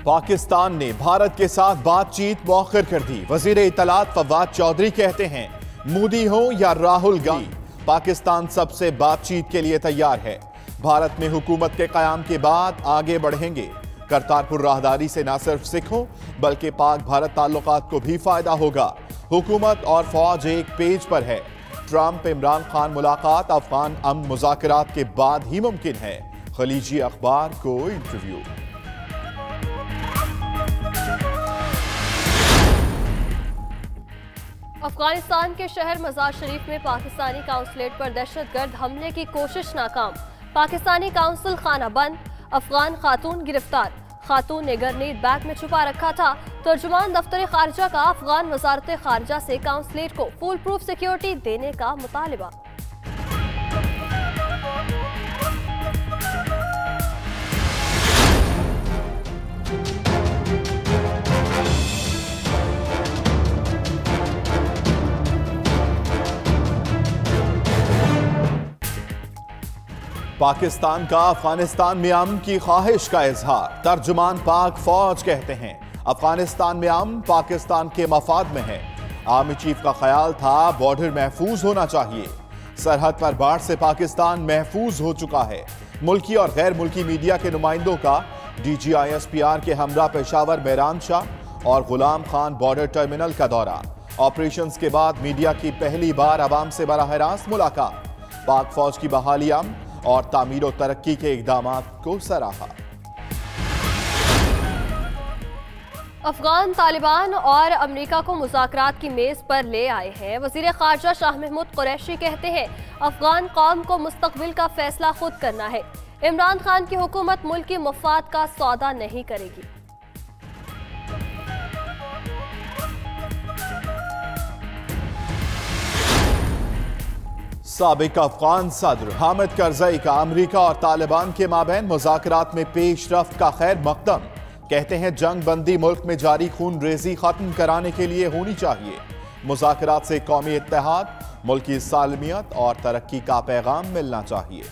पाकिस्तान ने भारत के साथ बातचीत मौखर कर दी। वजीर इत्तलात फवाद चौधरी कहते हैं मोदी हो या राहुल गांधी, पाकिस्तान सबसे बातचीत के लिए तैयार है। भारत में हुकूमत के कयाम के बाद आगे बढ़ेंगे। करतारपुर राहदारी से न सिर्फ सिखों बल्कि पाक भारत ताल्लुकात को भी फायदा होगा। हुकूमत और फौज एक पेज पर है। ट्रंप इमरान खान मुलाकात अफगान अमन मुज़ाकरात के बाद ही मुमकिन है। खलीजी अखबार को इंटरव्यू। अफगानिस्तान के शहर मजार शरीफ में पाकिस्तानी काउंसलेट पर दहशतगर्द हमले की कोशिश नाकाम। पाकिस्तानी काउंसिल खाना बंद, अफगान खातून गिरफ्तार। खातून ने ग्रेनेड बैग में छुपा रखा था। तर्जुमान दफ्तर खारजा का अफगान वजारत खारजा से काउंसलेट को फुल प्रूफ सिक्योरिटी देने का मुतालिबा। पाकिस्तान का अफगानिस्तान में अमन की ख्वाहिश का इजहार। तर्जुमान पाक फौज कहते हैं अफगानिस्तान में अमन पाकिस्तान के मफाद में है। आर्मी चीफ का ख्याल था बॉर्डर महफूज होना चाहिए। सरहद पर बाढ़ से पाकिस्तान महफूज हो चुका है। मुल्की और गैर मुल्की मीडिया के नुमाइंदों का DGISPR के हमरा पेशावर मेहरान शाह और गुलाम खान बॉर्डर टर्मिनल का दौरा। ऑपरेशंस के बाद मीडिया की पहली बार अवाम से बराह रास्त मुलाकात। पाक फौज की बहाली अमन और तामीर और तरक्की के इक़दामात को सराहा। अफगान तालिबान और अमेरिका को मुज़ाकरात की मेज पर ले आए हैं। वज़ीर ख़ारजा शाह महमूद कुरैशी कहते हैं अफगान कौम को मुस्तक़बिल का फैसला खुद करना है। इमरान खान की हुकूमत मुल्क की मफाद का सौदा नहीं करेगी। साबिक अफगान सदर हामिद करजई का अमेरिका और तालिबान के माबैन मुज़ाकरात में पेशरफ्त का खैर मकदम। कहते हैं जंग बंदी मुल्क में जारी खून रेजी खत्म कराने के लिए होनी चाहिए। मुज़ाकरात से कौमी इत्तेहाद, मुल्क की सालमियत और तरक्की का पैगाम मिलना चाहिए।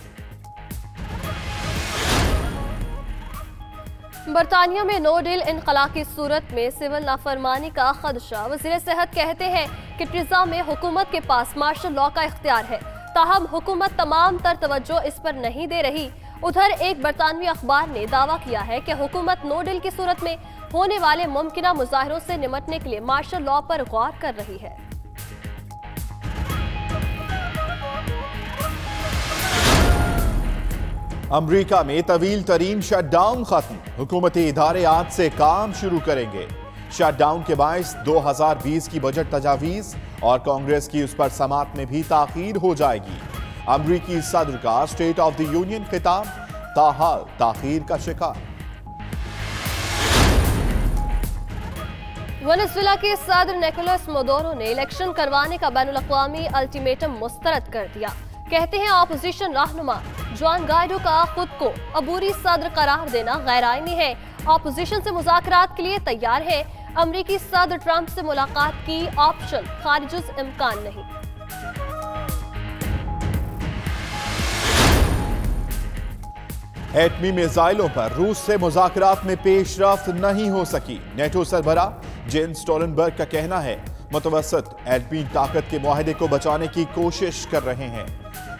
बरतानिया में नो डील इनखला की सूरत में सिविल नाफरमानी का खदशा। वज़ीर सेहत कहते हैं कि ट्रिजा में हुकूमत के पास मार्शल लॉ का इख्तियार है, ताहम हुकूमत तमाम तर तवज्जो इस पर नहीं दे रही। उधर एक बरतानवी अखबार ने दावा किया है कि हुकूमत नो डील की सूरत में होने वाले मुमकिना मुजाहिरों से निपटने के लिए मार्शल लॉ पर गौर कर रही है। अमरीका में तवील तरीन शटडाउन खत्म। हुकूमती इदारे आज से काम शुरू करेंगे। शटडाउन के बायस 2020 की बजट तजावीज और कांग्रेस की उस पर समात में भी ताखीर हो जाएगी। अमरीकी सदर का स्टेट ऑफ द यूनियन खिताब ताहाल ताखीर का शिकार। वेनेजुएला के सदर निकोलस मदुरो ने इलेक्शन करवाने का बैनुल अक़वामी अल्टीमेटम मुस्तरद कर दिया। कहते हैं ऑपोजिशन रहनुमा जुआन गाइडो का खुद को अबूरी सदर करार देना गैर आईनी है। ऑपोजिशन से मुज़ाकरात के लिए तैयार है। अमरीकी सदर ट्रंप से मुलाकात की ऑप्शन खारिजुज इम्कान नहीं। एटमी मिसाइलों पर रूस से मुज़ाकरात में पेशरफ्त नहीं हो सकी। नेटो सरबरा जेन्स स्टोलनबर्ग का कहना है मुतवसत एटमी ताकत के मुआहदे को बचाने की कोशिश कर रहे हैं।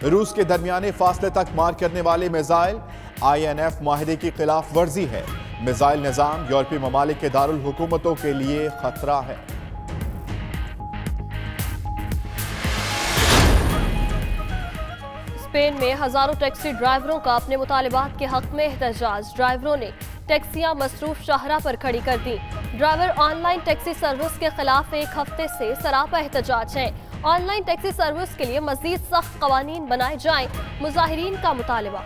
रूस के दरमियाने फासले तक मार करने वाले मिसाइल INF मुआहदे की खिलाफ वर्जी है। मिसाइल निजाम यूरोपीय ममालिक के दारुल हुकूमतों के लिए खतरा है। स्पेन में हजारों टैक्सी ड्राइवरों का अपने मुतालिबात के हक में एहतजाज। ड्राइवरों ने टैक्सियां मसरूफ शाहरा पर खड़ी कर दी। ड्राइवर ऑनलाइन टैक्सी सर्विस के खिलाफ एक हफ्ते से सरापा एहतजाज है। ऑनलाइन टैक्सी सर्विस के लिए मजीद सख्त कवानीन बनाए जाएं, मुजाहिरीन का मुतालिबा।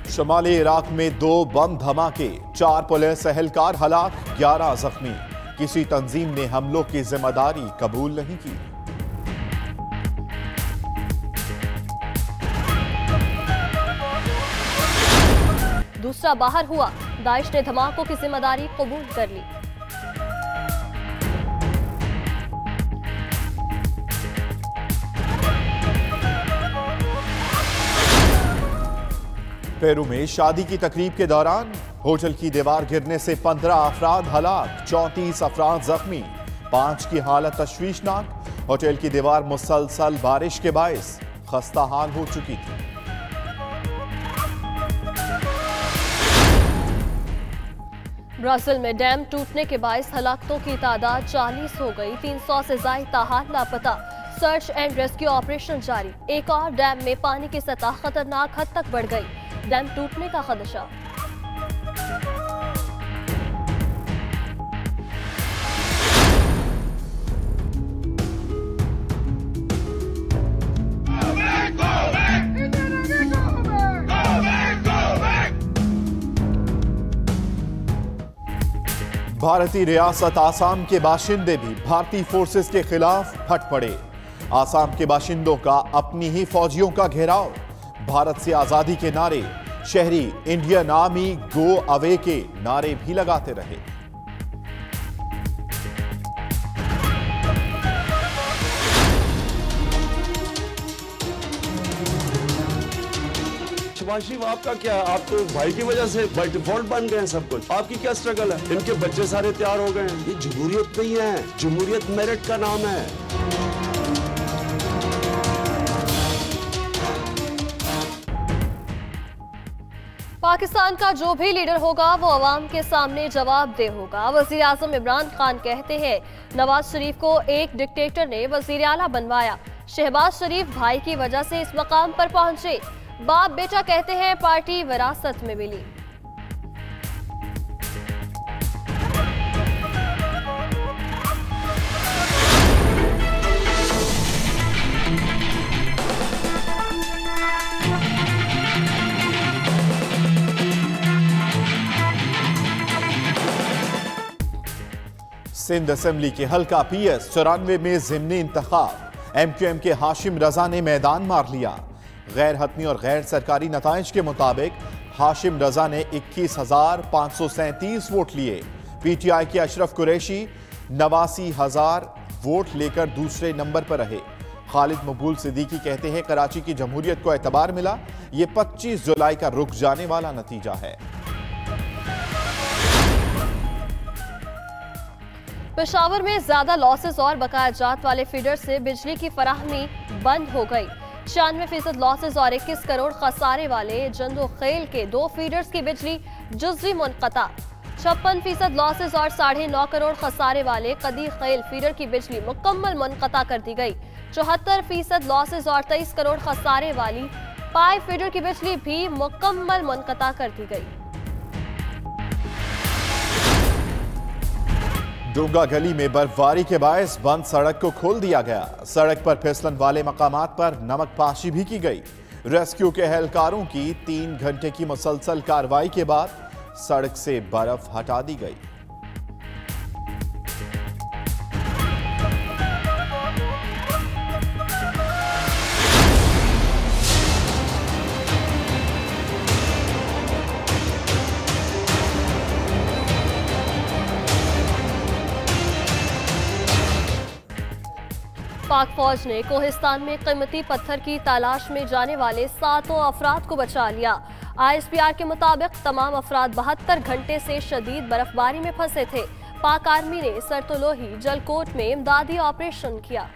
शुमाली इराक में 2 बम धमाके, 4 पुलिस एहलकार हलाक, 11 जख्मी। किसी तंजीम ने हमलों की जिम्मेदारी कबूल नहीं की। दूसरा बाहर हुआ, दाइश ने धमाकों की जिम्मेदारी कबूल कर ली। पेरू में शादी की तकरीब के दौरान होटल की दीवार गिरने से 15 अफराद हलाक, 34 अफराद जख्मी, 5 की हालत तशवीशनाक। होटल की दीवार मुसलसल बारिश के बायस खस्ता हाल हो चुकी थी। ब्राजील में डैम टूटने के बायस हलाकतों की तादाद 40 हो गई, 300 से ज्यादा ताहाल लापता। सर्च एंड रेस्क्यू ऑपरेशन जारी। एक और डैम में पानी की सतह खतरनाक हद तक बढ़ गई, डैम टूटने का खदशा। भारतीय रियासत आसाम के बाशिंदे भी भारतीय फोर्सेस के खिलाफ फट पड़े। आसाम के बाशिंदों का अपनी ही फौजियों का घेराव, भारत से आजादी के नारे, शहरी इंडियन आर्मी गो अवे के नारे भी लगाते रहे। शिवाजी आपका क्या, आप तो भाई की वजह से बाय डिफॉल्ट बन गए हैं सब कुछ। आपकी क्या स्ट्रगल है? इनके बच्चे सारे तैयार हो गए हैं। ये जमहूरियत नहीं है, जमहूरियत मेरिट का नाम है। पाकिस्तान का जो भी लीडर होगा वो अवाम के सामने जवाबदेह होगा। वजीर आजम इमरान खान कहते हैं नवाज शरीफ को एक डिक्टेटर ने वजीर आला बनवाया। शहबाज शरीफ भाई की वजह से इस मकाम पर पहुंचे। बाप बेटा कहते हैं पार्टी विरासत में मिली। सिंध असेंबली के हल्का PS 94 में ज़िमनी इंतखाब, MQM के हाशिम रजा ने मैदान मार लिया। गैर हतमी और गैर सरकारी नताइज के मुताबिक हाशिम रजा ने 21,537 वोट लिए। PTI के अशरफ कुरैशी 89,000 वोट लेकर दूसरे नंबर पर रहे। खालिद मकबूल सिद्दीकी कहते हैं कराची की जमहूरियत को एतबार मिला, ये 25 जुलाई का रुक जाने वाला नतीजा है। पेशावर में ज्यादा लॉसेस और बकाया जात वाले फीडर से बिजली की फराहमी बंद हो गई। 96% लॉसेस और 21 करोड़ खसारे वाले जंदो खेल के 2 फीडर्स की बिजली जुज़वी मुनक़ता। 56% लॉसेस और 9.5 करोड़ खसारे वाले कदी खेल फीडर की बिजली मुकम्मल मुनक़ता कर दी गई। 74% लॉसेस और 23 करोड़ खसारे वाली पाई फीडर की बिजली भी मुकम्मल मुनक़ता कर दी गई। डूंगा गली में बर्फबारी के बायस बंद सड़क को खोल दिया गया। सड़क पर फिसलन वाले मकामात पर नमक पाशी भी की गई। रेस्क्यू के एहलकारों की 3 घंटे की मुसलसल कार्रवाई के बाद सड़क से बर्फ हटा दी गई। पाक फौज ने कोहिस्तान में कीमती पत्थर की तलाश में जाने वाले 7 अफराद को बचा लिया। ISPR के मुताबिक तमाम अफराद 72 घंटे से शदीद बर्फबारी में फंसे थे। पाक आर्मी ने सरतोलोही जलकोट में इमदादी ऑपरेशन किया।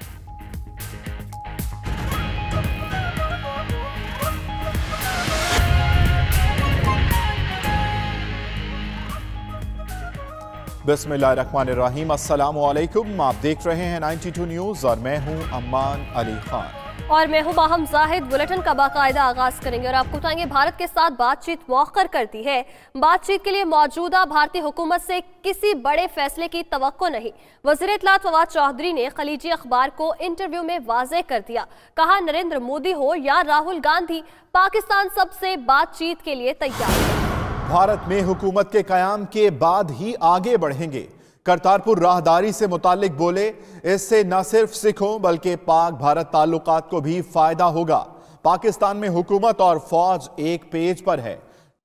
बिस्मिल्लाहिर्रहमानिर्रहीम, अस्सलामु अलैकुम। आप देख रहे हैं 92 न्यूज़ और मैं हूं अम्मान अली खान और मैं हूं माहम जाहिद। बुलेटिन का बाकायदा आगाज करेंगे और आपको बताएंगे भारत के साथ बातचीत मौखर करती है। बातचीत के लिए मौजूदा भारतीय हुकूमत से किसी बड़े फैसले की तवक्को नहीं। वज़ीर इत्तलात फवाद चौधरी ने खलीजी अखबार को इंटरव्यू में वाज़ेह कर दिया। कहा नरेंद्र मोदी हो या राहुल गांधी, पाकिस्तान सबसे बातचीत के लिए तैयार। भारत में हुकूमत के कयाम के बाद ही आगे बढ़ेंगे। करतारपुर राहदारी से मुताल्लिक बोले, इससे न सिर्फ सिखों बल्कि पाक भारत ताल्लुकात को भी फायदा होगा। पाकिस्तान में हुकूमत और फौज एक पेज पर है।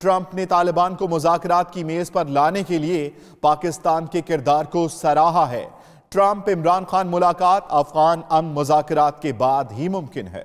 ट्रंप ने तालिबान को मुज़ाकरात की मेज पर लाने के लिए पाकिस्तान के किरदार को सराहा है। ट्रंप इमरान खान मुलाकात अफगान अमन मुज़ाकरात के बाद ही मुमकिन है।